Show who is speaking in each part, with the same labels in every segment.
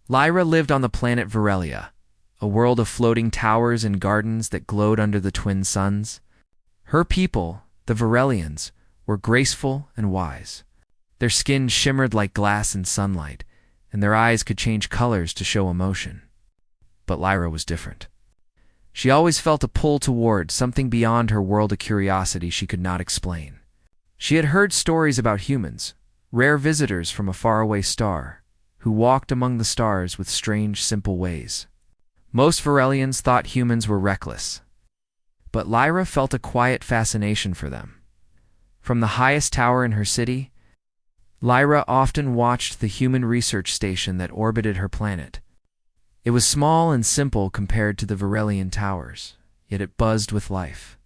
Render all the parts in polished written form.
Speaker 1: Lyra lived on the planet Varelia, a world of floating towers and gardens that glowed under the twin suns. Her people, the Varelians, were graceful and wise. Their skin shimmered like glass in sunlight, and their eyes could change colors to show emotion. But Lyra was different. She always felt a pull toward something beyond her world, a curiosity she could not explain. She had heard stories about humans, rare visitors from a faraway star, who walked among the stars with strange, simple ways. Most Varelians thought humans were reckless, but Lyra felt a quiet fascination for them. From the highest tower in her city, Lyra often watched the human research station that orbited her planet. It was small and simple compared to the Varelian towers, yet it buzzed with life.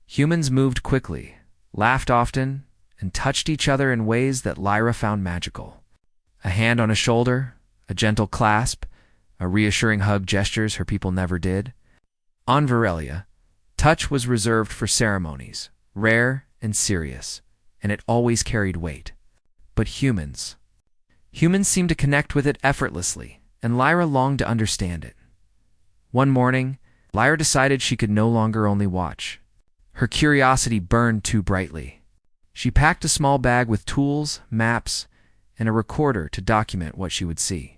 Speaker 1: Humans moved quickly, laughed often, and touched each other in ways that Lyra found magical. A hand on a shoulder, a gentle clasp, a reassuring hug, gestures her people never did. On Varelia, touch was reserved for ceremonies, rare and serious, and it always carried weight. But humans seemed to connect with it effortlessly, and Lyra longed to understand it. One morning, Lyra decided she could no longer only watch. Her curiosity burned too brightly. She packed a small bag with tools, maps, and a recorder to document what she would see.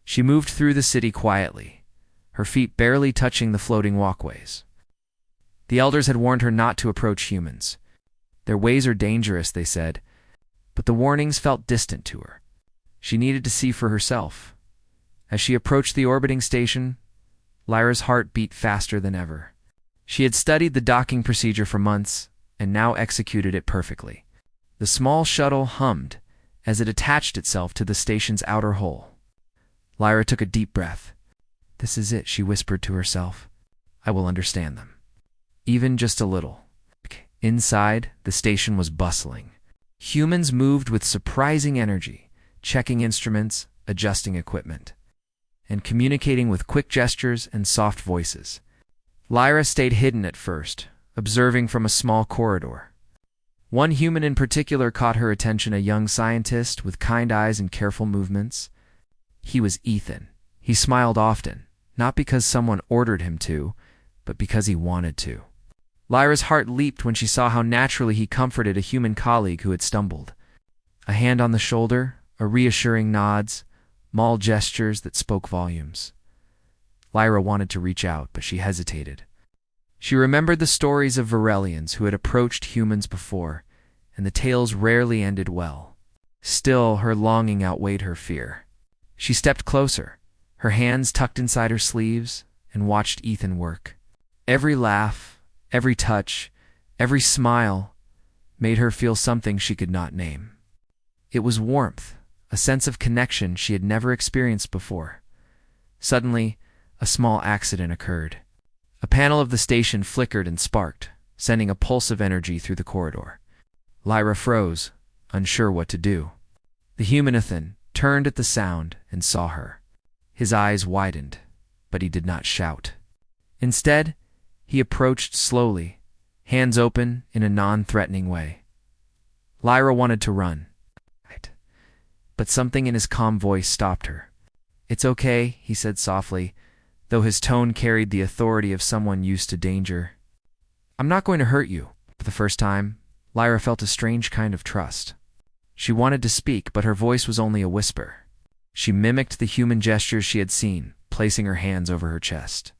Speaker 1: She moved through the city quietly, her feet barely touching the floating walkways. The elders had warned her not to approach humans. Their ways are dangerous, they said, but the warnings felt distant to her. She needed to see for herself. As she approached the orbiting station, Lyra's heart beat faster than ever. She had studied the docking procedure for months and now executed it perfectly. The small shuttle hummed as it attached itself to the station's outer hull. Lyra took a deep breath. "This is it," she whispered to herself. "I will understand them. Even just a little." Inside, the station was bustling. Humans moved with surprising energy, checking instruments, adjusting equipment, and communicating with quick gestures and soft voices. Lyra stayed hidden at first, observing from a small corridor. One human in particular caught her attention, a young scientist with kind eyes and careful movements. He was Ethan. He smiled often, not because someone ordered him to, but because he wanted to. Lyra's heart leaped when she saw how naturally he comforted a human colleague who had stumbled. A hand on the shoulder, a reassuring nods, small gestures that spoke volumes. Lyra wanted to reach out, but she hesitated. She remembered the stories of Varelians who had approached humans before, and the tales rarely ended well. Still, her longing outweighed her fear. She stepped closer, her hands tucked inside her sleeves, and watched Ethan work. Every laugh, every touch, every smile made her feel something she could not name. It was warmth, a sense of connection she had never experienced before. Suddenly, a small accident occurred. A panel of the station flickered and sparked, sending a pulse of energy through the corridor. Lyra froze, unsure what to do. The human Ethan turned at the sound and saw her. His eyes widened, but he did not shout. Instead, he approached slowly, hands open in a non-threatening way. Lyra wanted to run, but something in his calm voice stopped her. "It's okay," he said softly, though his tone carried the authority of someone used to danger. "I'm not going to hurt you." For the first time, Lyra felt a strange kind of trust. She wanted to speak, but her voice was only a whisper. She mimicked the human gestures she had seen, placing her hands over her chest,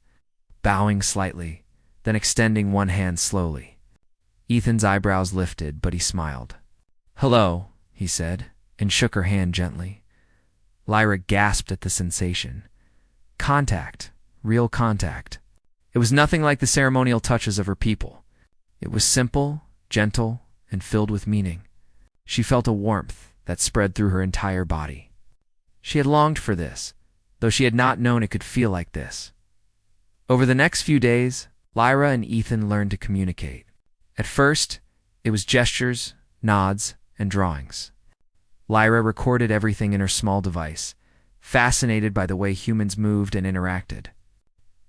Speaker 1: bowing slightly, then extending one hand slowly. Ethan's eyebrows lifted, but he smiled. "Hello," he said, and shook her hand gently. Lyra gasped at the sensation. Contact, real contact. It was nothing like the ceremonial touches of her people. It was simple, gentle, and filled with meaning. She felt a warmth that spread through her entire body. She had longed for this, though she had not known it could feel like this. Over the next few days, Lyra and Ethan learned to communicate. At first, it was gestures, nods, and drawings. Lyra recorded everything in her small device, fascinated by the way humans moved and interacted.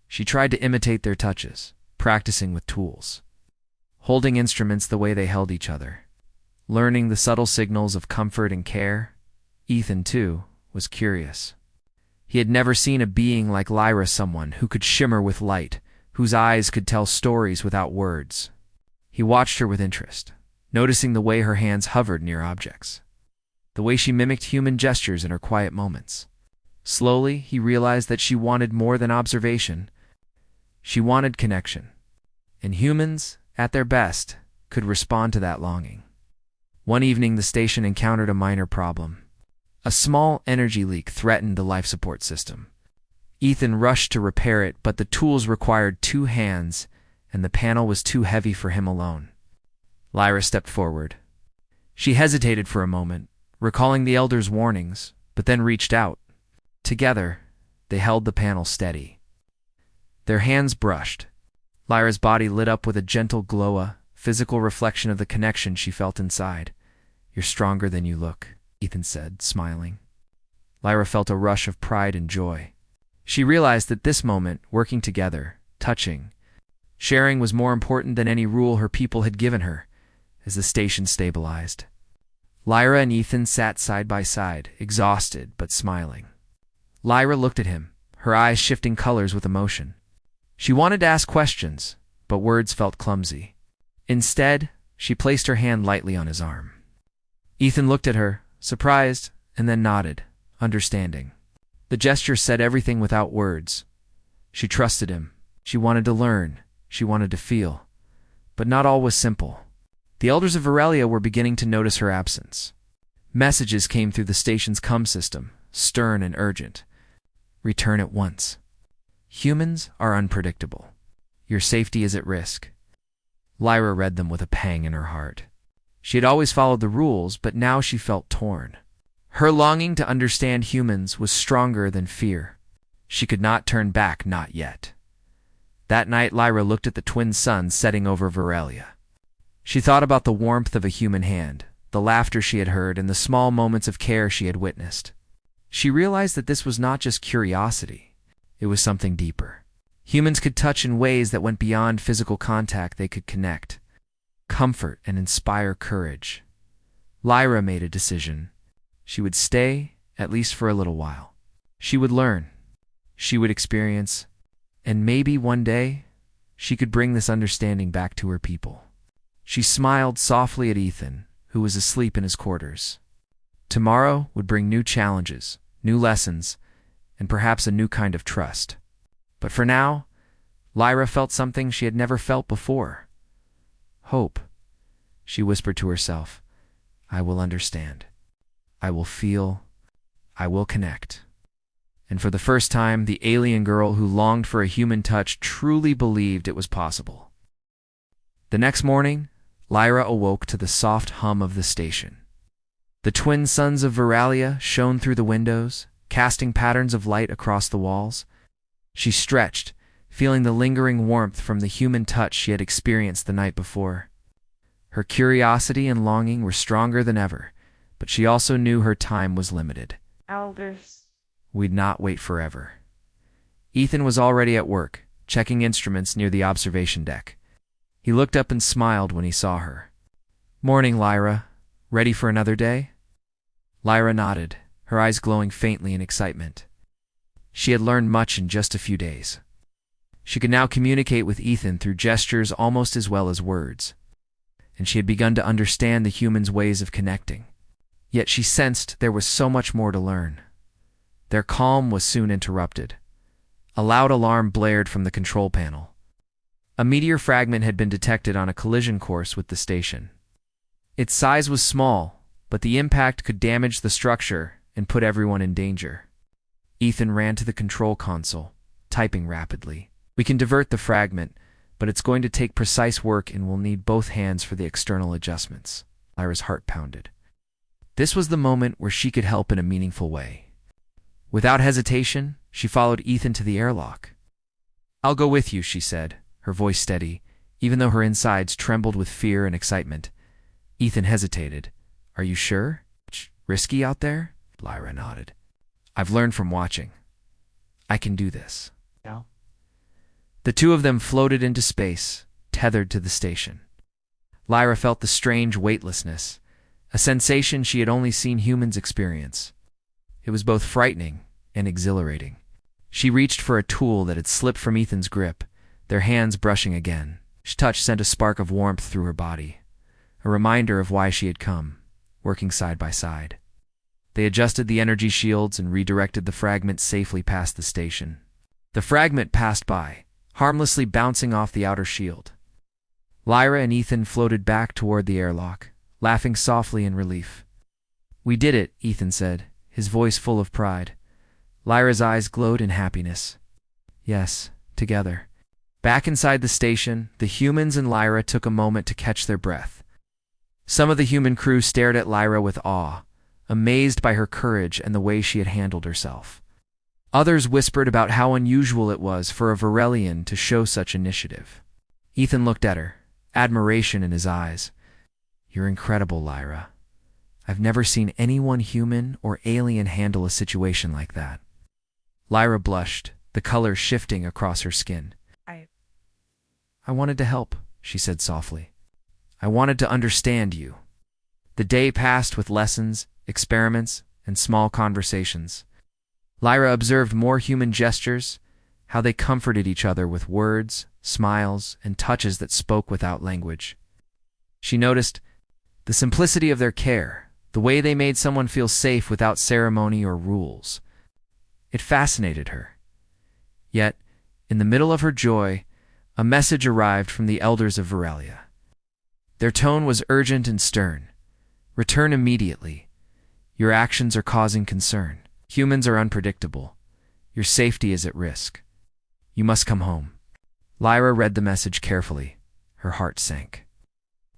Speaker 1: She tried to imitate their touches, practicing with tools, holding instruments the way they held each other, learning the subtle signals of comfort and care. Ethan, too, was curious. He had never seen a being like Lyra, someone who could shimmer with light, whose eyes could tell stories without words. He watched her with interest, noticing the way her hands hovered near objects, the way she mimicked human gestures in her quiet moments. Slowly, he realized that she wanted more than observation. She wanted connection. And humans, at their best, could respond to that longing. One evening, the station encountered a minor problem. A small energy leak threatened the life support system. Ethan rushed to repair it, but the tools required 2 hands, and the panel was too heavy for him alone. Lyra stepped forward. She hesitated for a moment, recalling the Elder's warnings, but then reached out. Together, they held the panel steady. Their hands brushed. Lyra's body lit up with a gentle glow, a physical reflection of the connection she felt inside. "You're stronger than you look," Ethan said, smiling. Lyra felt a rush of pride and joy. She realized that this moment, working together, touching, sharing, was more important than any rule her people had given her. As the station stabilized, Lyra and Ethan sat side by side, exhausted but smiling. Lyra looked at him, her eyes shifting colors with emotion. She wanted to ask questions, but words felt clumsy. Instead, she placed her hand lightly on his arm. Ethan looked at her, surprised, and then nodded, understanding. The gesture said everything without words. She trusted him. She wanted to learn. She wanted to feel. But not all was simple. The elders of Virelia were beginning to notice her absence. Messages came through the station's comm system, stern and urgent. "Return at once. Humans are unpredictable. Your safety is at risk." Lyra read them with a pang in her heart. She had always followed the rules, but now she felt torn. Her longing to understand humans was stronger than fear. She could not turn back, not yet. That night, Lyra looked at the twin suns setting over Virelia. She thought about the warmth of a human hand, the laughter she had heard, and the small moments of care she had witnessed. She realized that this was not just curiosity. It was something deeper. Humans could touch in ways that went beyond physical contact. They could connect, comfort, and inspire courage. Lyra made a decision. She would stay, at least for a little while. She would learn. She would experience. And maybe one day, she could bring this understanding back to her people. She smiled softly at Ethan, who was asleep in his quarters. Tomorrow would bring new challenges, new lessons, and perhaps a new kind of trust. But for now, Lyra felt something she had never felt before. Hope. She whispered to herself, "I will understand. I will feel. I will connect." And for the first time, the alien girl who longed for a human touch truly believed it was possible. The next morning, Lyra awoke to the soft hum of the station. The twin suns of Virelia shone through the windows, casting patterns of light across the walls. She stretched, feeling the lingering warmth from the human touch she had experienced the night before. Her curiosity and longing were stronger than ever, but she also knew her time was limited.
Speaker 2: Elders.
Speaker 1: We'd not wait forever. Ethan was already at work, checking instruments near the observation deck. He looked up and smiled when he saw her. "Morning, Lyra. Ready for another day?" Lyra nodded, her eyes glowing faintly in excitement. She had learned much in just a few days. She could now communicate with Ethan through gestures almost as well as words, and she had begun to understand the humans' ways of connecting. Yet she sensed there was so much more to learn. Their calm was soon interrupted. A loud alarm blared from the control panel. A meteor fragment had been detected on a collision course with the station. Its size was small, but the impact could damage the structure and put everyone in danger. Ethan ran to the control console, typing rapidly. "We can divert the fragment, but it's going to take precise work and we'll need both hands for the external adjustments." Lyra's heart pounded. This was the moment where she could help in a meaningful way. Without hesitation, she followed Ethan to the airlock. "I'll go with you," she said, her voice steady, even though her insides trembled with fear and excitement. Ethan hesitated. "Are you sure? Risky out there?" Lyra nodded. "I've learned from watching. I can do this."
Speaker 2: Yeah.
Speaker 1: The two of them floated into space, tethered to the station. Lyra felt the strange weightlessness, a sensation she had only seen humans experience. It was both frightening and exhilarating. She reached for a tool that had slipped from Ethan's grip, their hands brushing again. His touch sent a spark of warmth through her body, a reminder of why she had come, working side by side. They adjusted the energy shields and redirected the fragment safely past the station. The fragment passed by, harmlessly bouncing off the outer shield. Lyra and Ethan floated back toward the airlock, laughing softly in relief. "We did it," Ethan said, his voice full of pride. Lyra's eyes glowed in happiness. "Yes, together." Back inside the station, the humans and Lyra took a moment to catch their breath. Some of the human crew stared at Lyra with awe, amazed by her courage and the way she had handled herself. Others whispered about how unusual it was for a Varelian to show such initiative. Ethan looked at her, admiration in his eyes. "You're incredible, Lyra. I've never seen anyone human or alien handle a situation like that." Lyra blushed, the color shifting across her skin. I wanted to help," she said softly. "I wanted to understand you." The day passed with lessons, experiments, and small conversations. Lyra observed more human gestures, how they comforted each other with words, smiles, and touches that spoke without language. She noticed the simplicity of their care, the way they made someone feel safe without ceremony or rules. It fascinated her. Yet, in the middle of her joy, a message arrived from the elders of Varelia. Their tone was urgent and stern. "Return immediately. Your actions are causing concern. Humans are unpredictable. Your safety is at risk. You must come home." Lyra read the message carefully. Her heart sank.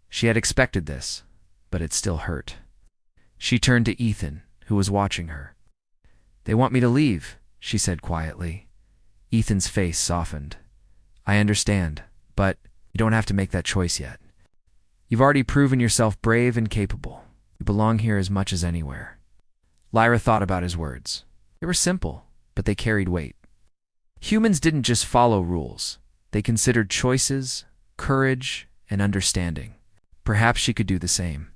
Speaker 1: She had expected this, but it still hurt. She turned to Ethan, who was watching her. "They want me to leave," she said quietly. Ethan's face softened. "I understand, but you don't have to make that choice yet. You've already proven yourself brave and capable. You belong here as much as anywhere." Lyra thought about his words. They were simple, but they carried weight. Humans didn't just follow rules. They considered choices, courage, and understanding. Perhaps she could do the same.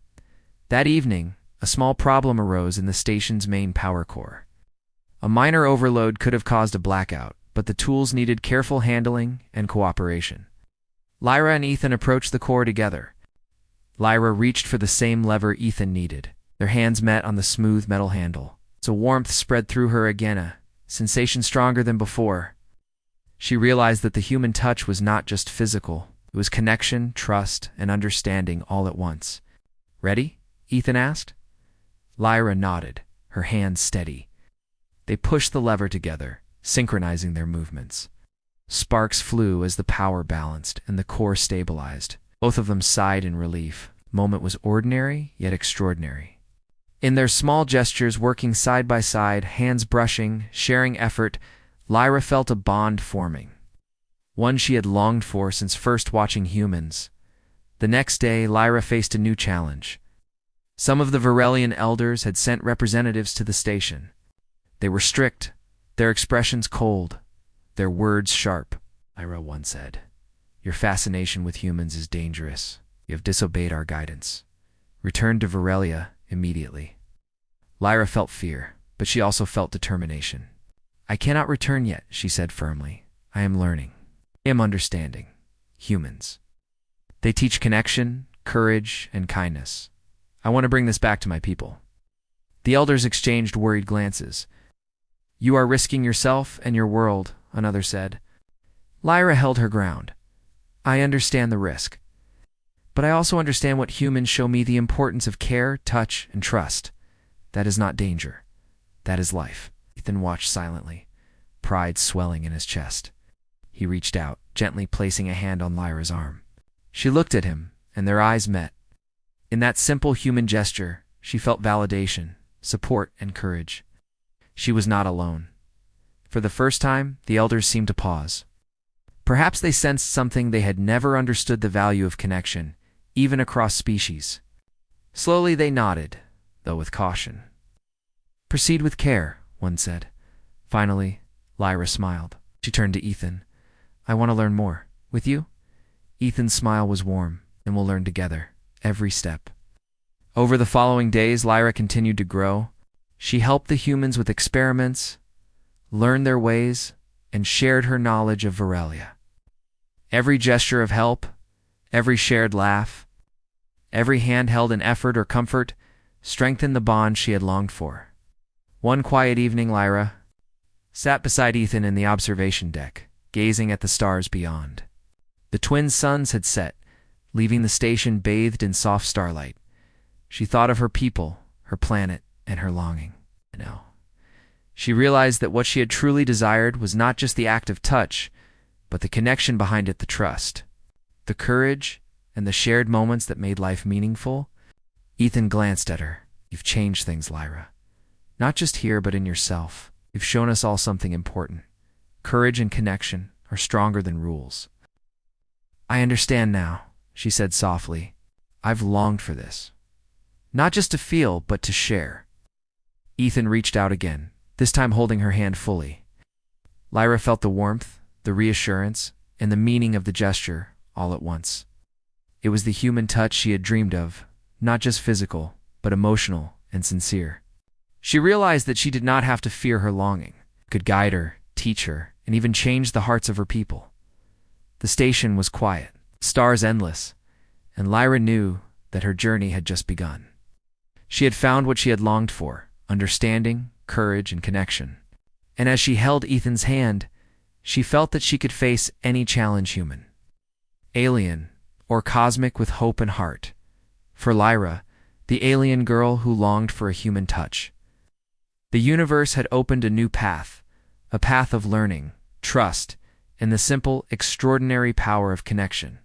Speaker 1: That evening, a small problem arose in the station's main power core. A minor overload could have caused a blackout, but the tools needed careful handling and cooperation. Lyra and Ethan approached the core together. Lyra reached for the same lever Ethan needed. Their hands met on the smooth metal handle. A warmth spread through her again, a sensation stronger than before. She realized that the human touch was not just physical. It was connection, trust, and understanding all at once. "Ready?" Ethan asked. Lyra nodded, her hands steady. They pushed the lever together, synchronizing their movements. Sparks flew as the power balanced and the core stabilized. Both of them sighed in relief. The moment was ordinary, yet extraordinary. In their small gestures, working side by side, hands brushing, sharing effort, Lyra felt a bond forming. One she had longed for since first watching Humans. The next day, Lyra faced a new challenge. Some of the Varelian elders had sent representatives to the station. They were strict, their expressions cold, their words sharp. Lyra once said, "Your fascination with humans is dangerous. You have disobeyed our guidance. Return to Varelia immediately." Lyra felt fear, but she also felt determination. "I cannot return yet," she said firmly. "I am learning. I am understanding. Humans. They teach connection, courage, and kindness. I want to bring this back to my people." The elders exchanged worried glances. "You are risking yourself and your world," another said. Lyra held her ground. "I understand the risk. But I also understand what humans show me the importance of care, touch, and trust. That is not danger. That is life." Ethan watched silently, pride swelling in his chest. He reached out, gently placing a hand on Lyra's arm. She looked at him, and their eyes met. In that simple human gesture, she felt validation, support, and courage. She was not alone. For the first time, the elders seemed to pause. Perhaps they sensed something they had never understood: the value of connection, even across species. Slowly they nodded, though with caution. "Proceed with care," one said. Finally, Lyra smiled. She turned to Ethan. "I want to learn more. With you?" Ethan's smile was warm. "And we'll learn together, every step." Over the following days, Lyra continued to grow. She helped the humans with experiments, learned their ways, and shared her knowledge of Virelia. Every gesture of help, every shared laugh, every hand held in effort or comfort strengthened the bond she had longed for. One quiet evening, Lyra sat beside Ethan in the observation deck, gazing at the stars beyond. The twin suns had set, leaving the station bathed in soft starlight. She thought of her people, her planet, and her longing. She realized that what she had truly desired was not just the act of touch, but the connection behind it, the trust, the courage, and the shared moments that made life meaningful. Ethan glanced at her. You've changed things, Lyra. Not just here, but in yourself. You've shown us all something important. Courage and connection are stronger than rules. I understand now, she said softly. I've longed for this. Not just to feel, but to share. Ethan reached out again, this time holding her hand fully. Lyra felt the warmth, the reassurance, and the meaning of the gesture all at once. It was the human touch she had dreamed of, not just physical, but emotional and sincere. She realized that she did not have to fear her longing, could guide her, teach her, and even change the hearts of her people. The station was quiet, stars endless, and Lyra knew that her journey had just begun. She had found what she had longed for, understanding, courage, and connection. And as she held Ethan's hand, she felt that she could face any challenge, human, alien, or cosmic, with hope and heart. For Lyra, the alien girl who longed for a human touch, the universe had opened a new path, a path of learning, trust, and the simple, extraordinary power of connection.